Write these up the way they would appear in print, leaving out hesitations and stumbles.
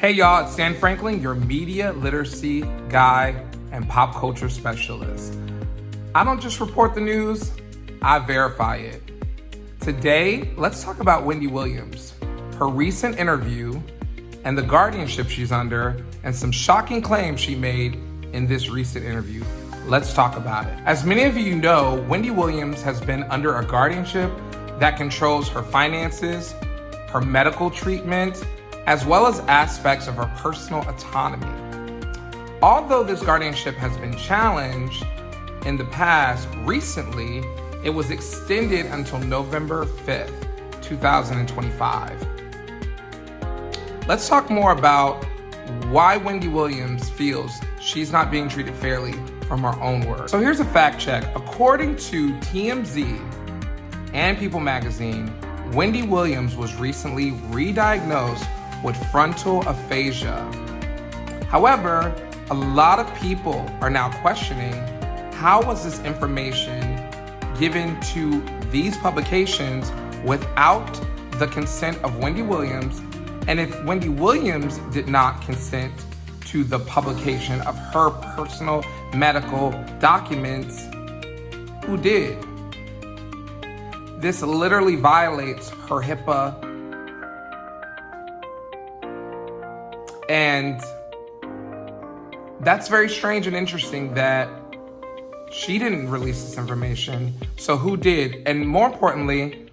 Hey y'all, it's Dann Franklin, your media literacy guy and pop culture specialist. I don't just report the news, I verify it. Today, let's talk about Wendy Williams, her recent interview, and the guardianship she's under, and some shocking claims she made in this recent interview. Let's talk about it. As many of you know, Wendy Williams has been under a guardianship that controls her finances, her medical treatment, as well as aspects of her personal autonomy. Although this guardianship has been challenged in the past, recently it was extended until November 5th, 2025. Let's talk more about why Wendy Williams feels she's not being treated fairly from her own words. So here's a fact check. According to TMZ and People Magazine, Wendy Williams was recently re-diagnosed with frontal aphasia. However, a lot of people are now questioning how was this information given to these publications without the consent of Wendy Williams, and if Wendy Williams did not consent to the publication of her personal medical documents, who did? This literally violates her HIPAA. And that's very strange and interesting that she didn't release this information. So who did? And more importantly,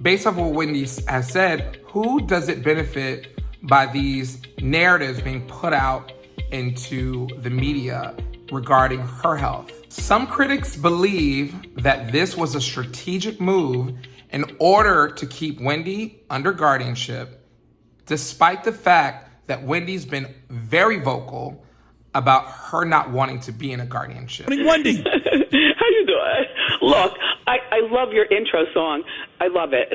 based off what Wendy has said, who does it benefit by these narratives being put out into the media regarding her health? Some critics believe that this was a strategic move in order to keep Wendy under guardianship, despite the fact that Wendy's been very vocal about her not wanting to be in a guardianship. Wendy. How you doing? Look, I love your intro song. I love it.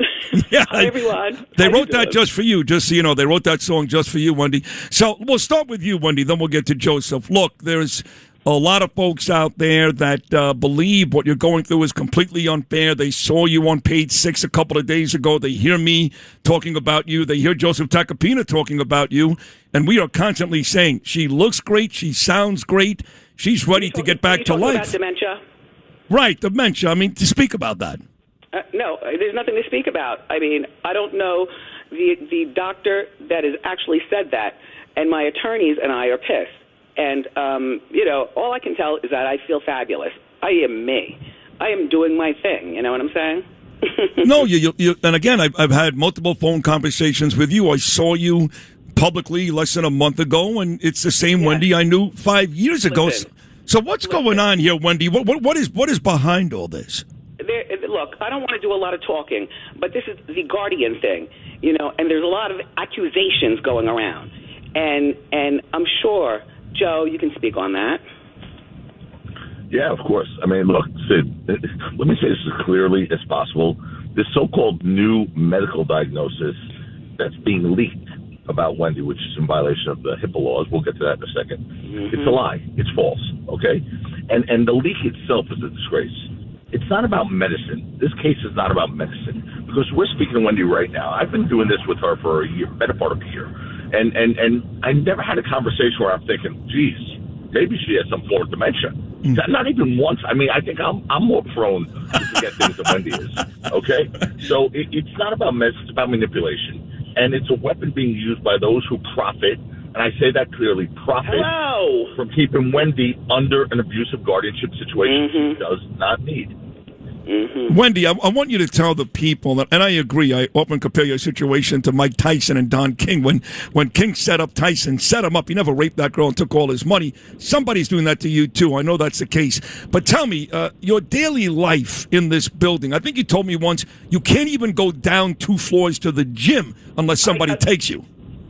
Yeah, Hi, everyone. They wrote that just for you, just so you know. They wrote that song just for you, Wendy. So we'll start with you, Wendy, then we'll get to Joseph. Look, there's a lot of folks out there that believe what you're going through is completely unfair. They saw you on Page 6 a couple of days ago. They hear me talking about you. They hear Joseph Tacopina talking about you. And we are constantly saying, she looks great. She sounds great. She's ready to get back to life. About dementia? Right, dementia. I mean, to speak about that. No, there's nothing to speak about. I mean, I don't know the doctor that has actually said that. And my attorneys and I are pissed. And, all I can tell is that I feel fabulous. I am me. I am doing my thing. You know what I'm saying? No, you and again, I've had multiple phone conversations with you. I saw you publicly less than a month ago, and it's the same Wendy I knew 5 years ago. So what's going on here, Wendy? What is behind all this? Look, I don't want to do a lot of talking, but this is the Guardian thing, and there's a lot of accusations going around. And I'm sure, Joe, you can speak on that. Yeah, of course. I mean, look, Sid, let me say this as clearly as possible. This so-called new medical diagnosis that's being leaked about Wendy, which is in violation of the HIPAA laws, we'll get to that in a second. Mm-hmm. It's a lie. It's false, okay? And the leak itself is a disgrace. It's not about medicine. This case is not about medicine because we're speaking to Wendy right now. I've been doing this with her for a year, better part of a year. And I never had a conversation where I'm thinking, geez, maybe she has some form of dementia. Not even once. I mean, I think I'm more prone to forget things than Wendy is. Okay? So it's not about medicine, it's about manipulation. And it's a weapon being used by those who profit, and I say that clearly, profit from keeping Wendy under an abusive guardianship situation she does not need. Mm-hmm. Wendy, I want you to tell the people, that, and I agree, I often compare your situation to Mike Tyson and Don King. When King set up Tyson, set him up, he never raped that girl and took all his money. Somebody's doing that to you, too. I know that's the case. But tell me, your daily life in this building, I think you told me once, you can't even go down 2 floors to the gym unless somebody takes you.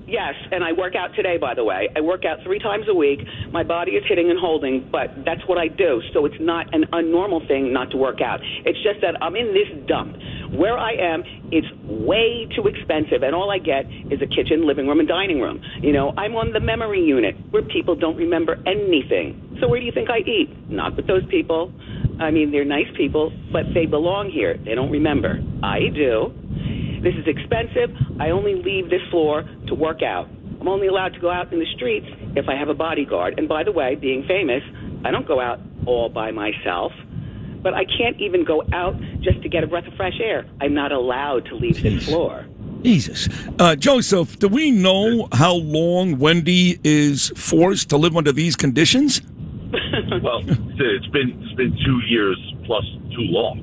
Yes, and I work out today, by the way. I work out 3 times a week. My body is hitting and holding, but that's what I do. So it's not an unnormal thing not to work out. It's just that I'm in this dump. Where I am, it's way too expensive, and all I get is a kitchen, living room, and dining room. I'm on the memory unit where people don't remember anything. So where do you think I eat? Not with those people. I mean, they're nice people, but they belong here. They don't remember. I do. This is expensive. I only leave this floor to work out. I'm only allowed to go out in the streets if I have a bodyguard. And by the way, being famous, I don't go out all by myself. But I can't even go out just to get a breath of fresh air. I'm not allowed to leave this floor. Jesus. Joseph, do we know how long Wendy is forced to live under these conditions? Well, it's been 2 years plus too long.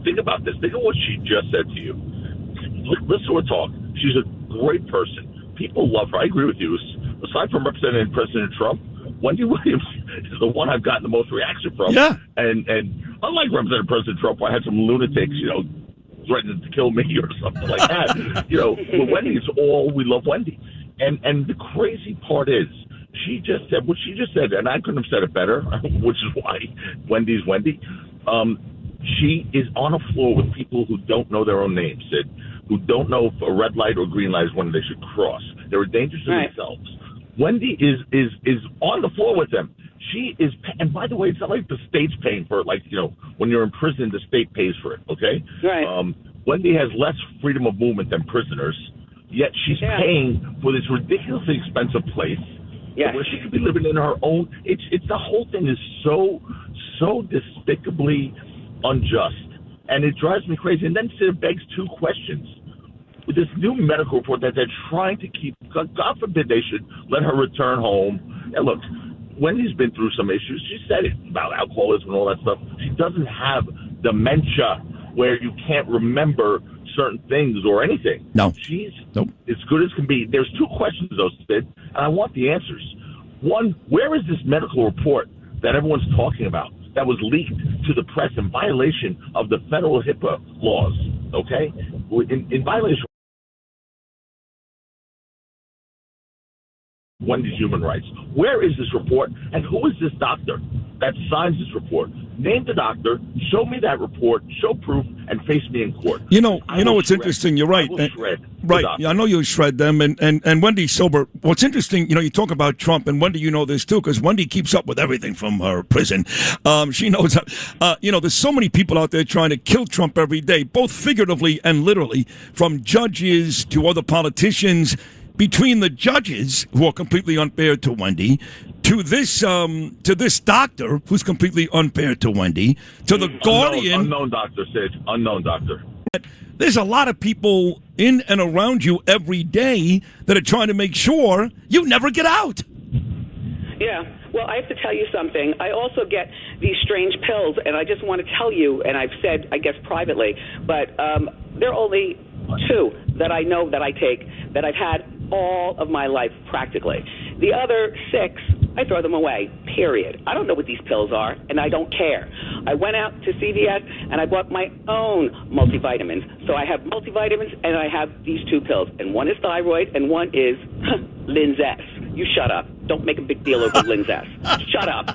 Think about this. Think of what she just said to you. Listen to her talk. She's a great person. People love her. I agree with you. Aside from representing President Trump, Wendy Williams is the one I've gotten the most reaction from. Yeah. And unlike representing President Trump, I had some lunatics, threatening to kill me or something like that. But Wendy is all we love Wendy. And the crazy part is, she just said what she just said, and I couldn't have said it better, which is why Wendy's Wendy. She is on a floor with people who don't know their own names, Sid, who don't know if a red light or green light is when they should cross. They're a danger to themselves. Wendy is on the floor with them. She is, and by the way, it's not like the state's paying for it. When you're in prison, the state pays for it. Okay. Right. Wendy has less freedom of movement than prisoners, yet she's paying for this ridiculously expensive place where she could be living in her own. It's the whole thing is so despicably unjust, and it drives me crazy. And then it begs two questions. With this new medical report that they're trying to keep, God forbid they should let her return home. And look, Wendy's been through some issues. She said it about alcoholism and all that stuff. She doesn't have dementia where you can't remember certain things or anything. No. She's as good as can be. There's two questions, though, Sid, and I want the answers. One, where is this medical report that everyone's talking about that was leaked to the press in violation of the federal HIPAA laws, okay? In violation of Wendy's human rights. Where is this report, and who is this doctor that signs this report? Name the doctor, show me that report, show proof, and face me in court. You know what's interesting? You're right. Right. I know you'll shred them. And Wendy Silber, what's interesting, you talk about Trump, and Wendy, you know this too, because Wendy keeps up with everything from her prison. She knows, there's so many people out there trying to kill Trump every day, both figuratively and literally, from judges to other politicians. Between the judges, who are completely unfair to Wendy, to this doctor who's completely unfair to Wendy, to the Guardian. Unknown doctor, Sid. Unknown doctor. There's a lot of people in and around you every day that are trying to make sure you never get out. Yeah. Well, I have to tell you something. I also get these strange pills, and I just want to tell you, and I've said, I guess, privately, but there are only two that I know that I take that I've had all of my life practically. The other 6, I throw them away, period. I don't know what these pills are, and I don't care. I went out to CVS, and I bought my own multivitamins. So I have multivitamins, and I have these 2 pills. And one is thyroid, and one is Linzess. You shut up. Don't make a big deal over Linzess. Shut up.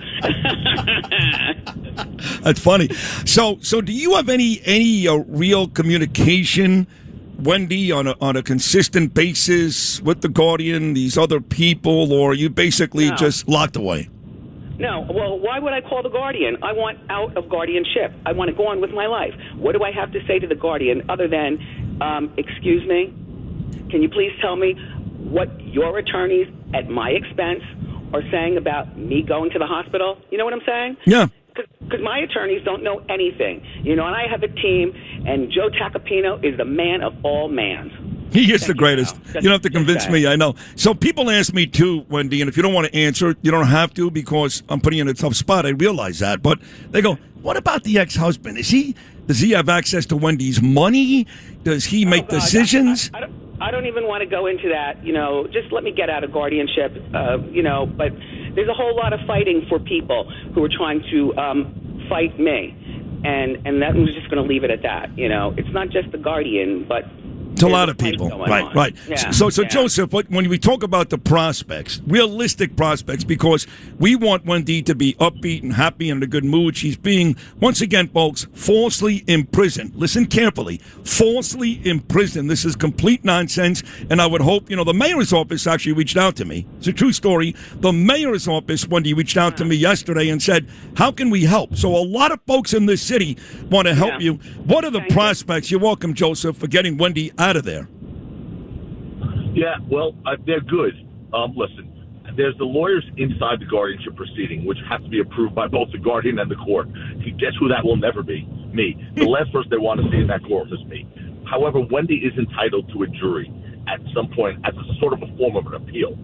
That's funny. So do you have any real communication, Wendy, on a consistent basis with the Guardian, these other people, or are you basically just locked away? No. Well, why would I call the Guardian? I want out of guardianship. I want to go on with my life. What do I have to say to the Guardian other than, excuse me, can you please tell me what your attorneys at my expense are saying about me going to the hospital? You know what I'm saying? Yeah. Because my attorneys don't know anything, and I have a team, and Joe Tacopino is the man of all mans. He is the greatest. You don't have to convince me, I know. So people ask me too, Wendy, and if you don't want to answer, you don't have to because I'm putting you in a tough spot. I realize that. But they go, what about the ex-husband? Does he have access to Wendy's money? Does he make decisions? I don't even want to go into that, just let me get out of guardianship, but there's a whole lot of fighting for people who are trying to fight me, and that was just going to leave it at that. It's not just the Guardian, but it's a lot of people. Right. Yeah. So Joseph, when we talk about the prospects, realistic prospects, because we want Wendy to be upbeat and happy and in a good mood. She's being, once again, folks, falsely imprisoned. Listen carefully. Falsely imprisoned. This is complete nonsense. And I would hope, the mayor's office actually reached out to me. It's a true story. The mayor's office, Wendy, reached out to me yesterday and said, how can we help? So a lot of folks in this city want to help you. What are the prospects? You're welcome, Joseph, for getting Wendy out of there. Yeah, well, they're good. Listen, there's the lawyers inside the guardianship proceeding, which have to be approved by both the guardian and the court. Guess who that will never be? Me. The last person they want to see in that courtroom is me. However, Wendy is entitled to a jury at some point as a sort of a form of an appeal.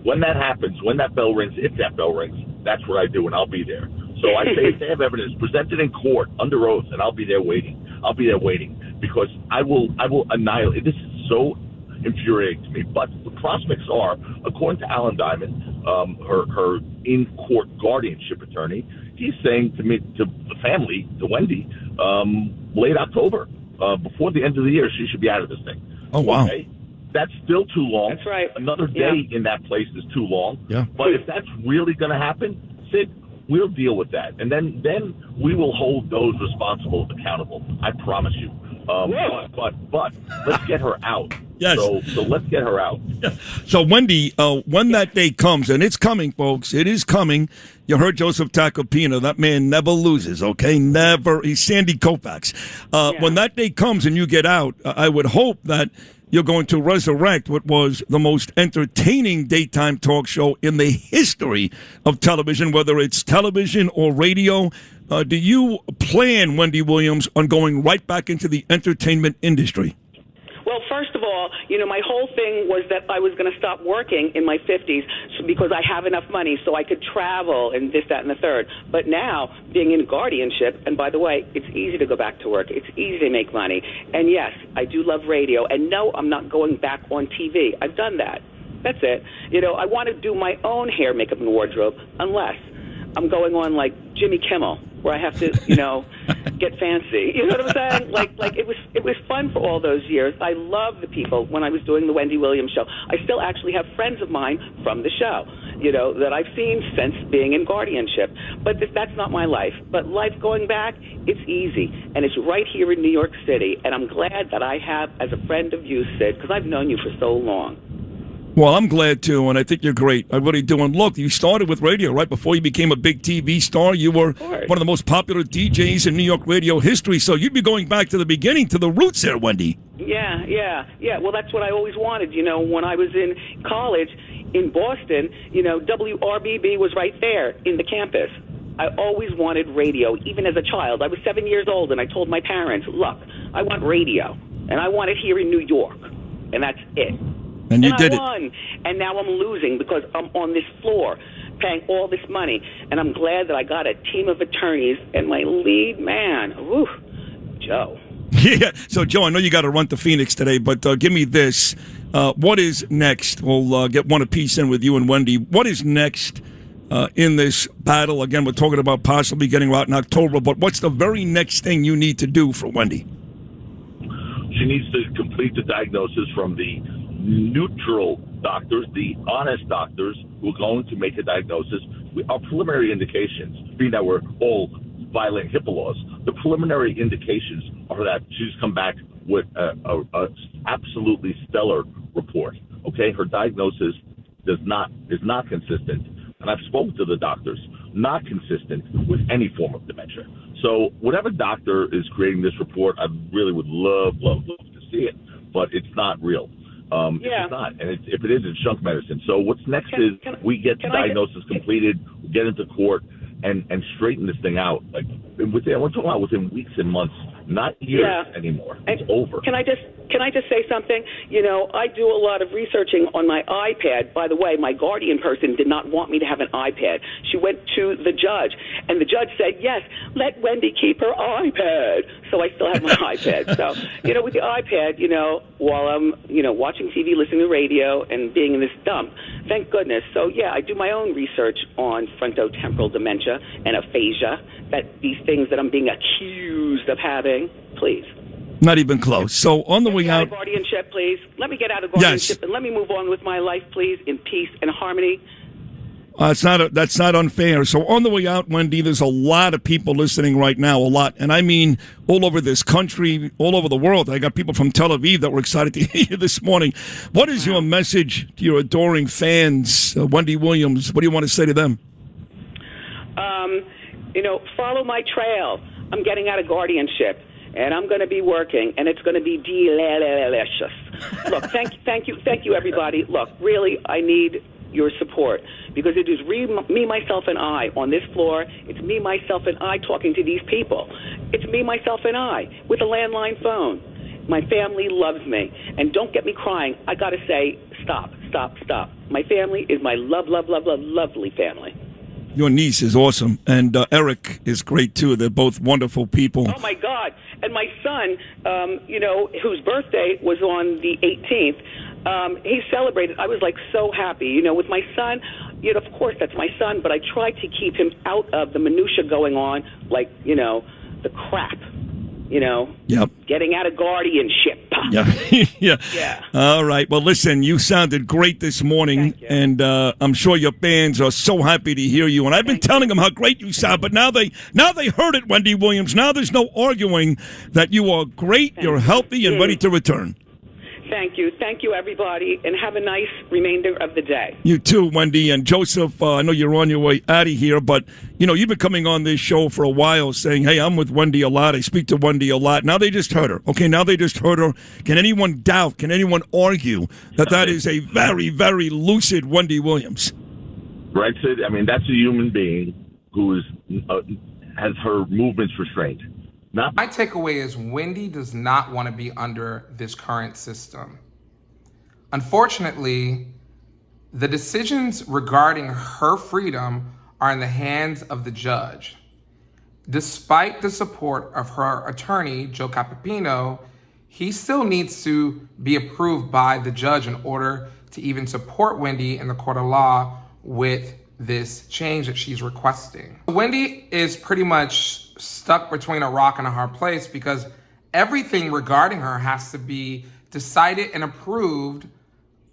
When that happens, when that bell rings, if that bell rings, that's what I do, and I'll be there. So I say if they have evidence presented in court under oath, and I'll be there waiting. I'll be there waiting because I will annihilate. This is so infuriating to me. But the prospects are, according to Alan Diamond, her in-court guardianship attorney, he's saying to me, to the family, to Wendy, late October, before the end of the year, she should be out of this thing. Oh, wow. Okay? That's still too long. That's right. Another day in that place is too long. Yeah. But if that's really going to happen, Sid, we'll deal with that. And then we will hold those responsible accountable. I promise you. But let's get her out. Yes. So let's get her out. Yeah. So, Wendy, when that day comes, and it's coming, folks, it is coming. You heard Joseph Tacopina. That man never loses, okay? Never. He's Sandy Koufax. When that day comes and you get out, I would hope that you're going to resurrect what was the most entertaining daytime talk show in the history of television, whether it's television or radio. Do you plan, Wendy Williams, on going right back into the entertainment industry? Well, first of all, my whole thing was that I was going to stop working in my 50s because I have enough money so I could travel and this, that, and the third. But now, being in guardianship, and by the way, it's easy to go back to work. It's easy to make money. And yes, I do love radio. And no, I'm not going back on TV. I've done that. That's it. I want to do my own hair, makeup, and wardrobe, unless I'm going on like Jimmy Kimmel, where I have to, get fancy. You know what I'm saying? Like it was fun for all those years. I love the people when I was doing the Wendy Williams show. I still actually have friends of mine from the show, that I've seen since being in guardianship. But that's not my life. But life going back, it's easy. And it's right here in New York City. And I'm glad that I have, as a friend of you, Sid, because I've known you for so long. Well, I'm glad to, and I think you're great. I really do. And look, you started with radio right before you became a big TV star. You were one of the most popular DJs in New York radio history, so you'd be going back to the beginning, to the roots there, Wendy. Yeah. Well, that's what I always wanted. When I was in college in Boston, WRBB was right there in the campus. I always wanted radio, even as a child. I was 7 years old, and I told my parents, look, I want radio, and I want it here in New York, and that's it. And you did I won. And now I'm losing because I'm on this floor paying all this money. And I'm glad that I got a team of attorneys and my lead man, Joe. Yeah. So, Joe, I know you got to run to Phoenix today, but give me this. What is next? We'll get one apiece in with you and Wendy. What is next in this battle? Again, we're talking about possibly getting out in October, but what's the very next thing you need to do for Wendy? She needs to complete the diagnosis from the neutral doctors, the honest doctors who are going to make a diagnosis. Our preliminary indications, being that we're all violating HIPAA laws, the preliminary indications are that she's come back with a absolutely stellar report. Okay, her diagnosis is not consistent, and I've spoken to the doctors, not consistent with any form of dementia. So whatever doctor is creating this report, I really would love to see it, but it's not real. It's not, and if it is, it's junk medicine. So what's next is we get the diagnosis completed, we get into court, and straighten this thing out. Like we're talking about within weeks and months, not years anymore. It's over. Can I just say something? I do a lot of researching on my iPad. By the way, my guardian person did not want me to have an iPad. She went to the judge, and the judge said, yes, let Wendy keep her iPad. So I still have my iPad. So, with the iPad, while I'm, watching TV, listening to radio, and being in this dump, thank goodness. So, yeah, I do my own research on frontotemporal dementia and aphasia, that these things that I'm being accused of having. Please. Not even close. So on the way out, guardianship, please. Let me get out of guardianship and let me move on with my life, please, in peace and harmony. That's not unfair. So on the way out, Wendy, there's a lot of people listening right now, a lot. And I mean all over this country, all over the world. I got people from Tel Aviv that were excited to hear you this morning. What is your message to your adoring fans, Wendy Williams? What do you want to say to them? Follow my trail. I'm getting out of guardianship, and I'm going to be working, and it's going to be delicious. Look, thank you, everybody. Look, really, I need your support because it is me, myself, and I on this floor. It's me, myself, and I talking to these people. It's me, myself, and I with a landline phone. My family loves me, and don't get me crying. I got to say, stop. My family is my lovely family. Your niece is awesome, and Eric is great too. They're both wonderful people. Oh my God! And my son, whose birthday was on the 18th, he celebrated. I was like so happy, with my son. Of course that's my son, but I tried to keep him out of the minutia going on, like the crap. Yep. Getting out of guardianship. Yeah. Yeah. All right. Well, listen, you sounded great this morning, and I'm sure your fans are so happy to hear you. And I've been telling them how great you sound, but now they heard it, Wendy Williams. Now there's no arguing that you are great, you're healthy, and ready to return. Thank you, everybody, and have a nice remainder of the day. You too, Wendy. And Joseph, I know you're on your way out of here, but, you've been coming on this show for a while saying, hey, I'm with Wendy a lot. I speak to Wendy a lot. Now they just heard her. Okay, now they just heard her. Can anyone doubt, can anyone argue that is a very, very lucid Wendy Williams? Right, Sid? I mean, that's a human being who has her movements restrained. My takeaway is Wendy does not want to be under this current system. Unfortunately, the decisions regarding her freedom are in the hands of the judge. Despite the support of her attorney, Joe Capipino, he still needs to be approved by the judge in order to even support Wendy in the court of law with this change that she's requesting. Wendy is pretty much stuck between a rock and a hard place because everything regarding her has to be decided and approved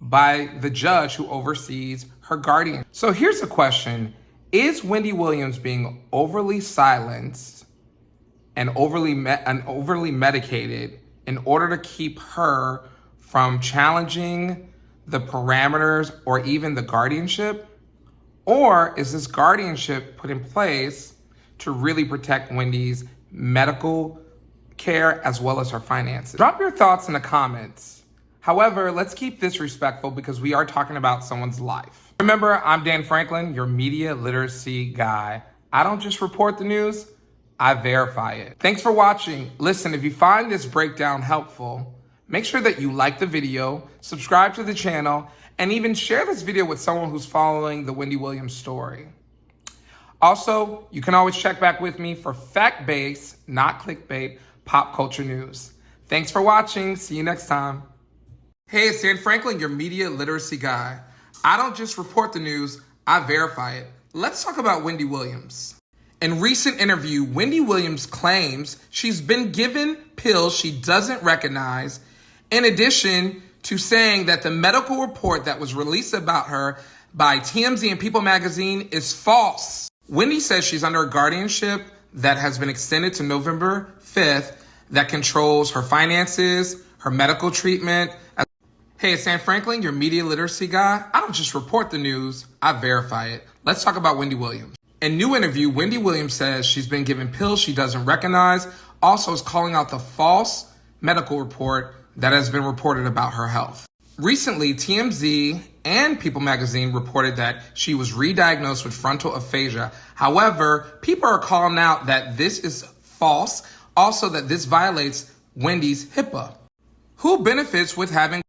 by the judge who oversees her guardian. So here's the question. Is Wendy Williams being overly silenced and overly medicated in order to keep her from challenging the parameters or even the guardianship? Or is this guardianship put in place to really protect Wendy's medical care as well as her finances? Drop your thoughts in the comments. However, let's keep this respectful because we are talking about someone's life. Remember, I'm Dann Franklin, your media literacy guy. I don't just report the news, I verify it. Thanks for watching. Listen, if you find this breakdown helpful, make sure that you like the video, subscribe to the channel, and even share this video with someone who's following the Wendy Williams story. Also, you can always check back with me for fact-based, not clickbait, pop culture news. Thanks for watching. See you next time. Hey, it's Dann Franklin, your media literacy guy. I don't just report the news, I verify it. Let's talk about Wendy Williams. In recent interview, Wendy Williams claims she's been given pills she doesn't recognize, in addition to saying that the medical report that was released about her by TMZ and People Magazine is false. Wendy says she's under a guardianship that has been extended to November 5th that controls her finances, her medical treatment. Hey, it's Dann Franklin, your media literacy guy. I don't just report the news, I verify it. Let's talk about Wendy Williams. In new interview, Wendy Williams says she's been given pills she doesn't recognize, also is calling out the false medical report that has been reported about her health. Recently, TMZ and People Magazine reported that she was re-diagnosed with frontal aphasia. However, people are calling out that this is false, also that this violates Wendy's HIPAA. Who benefits with having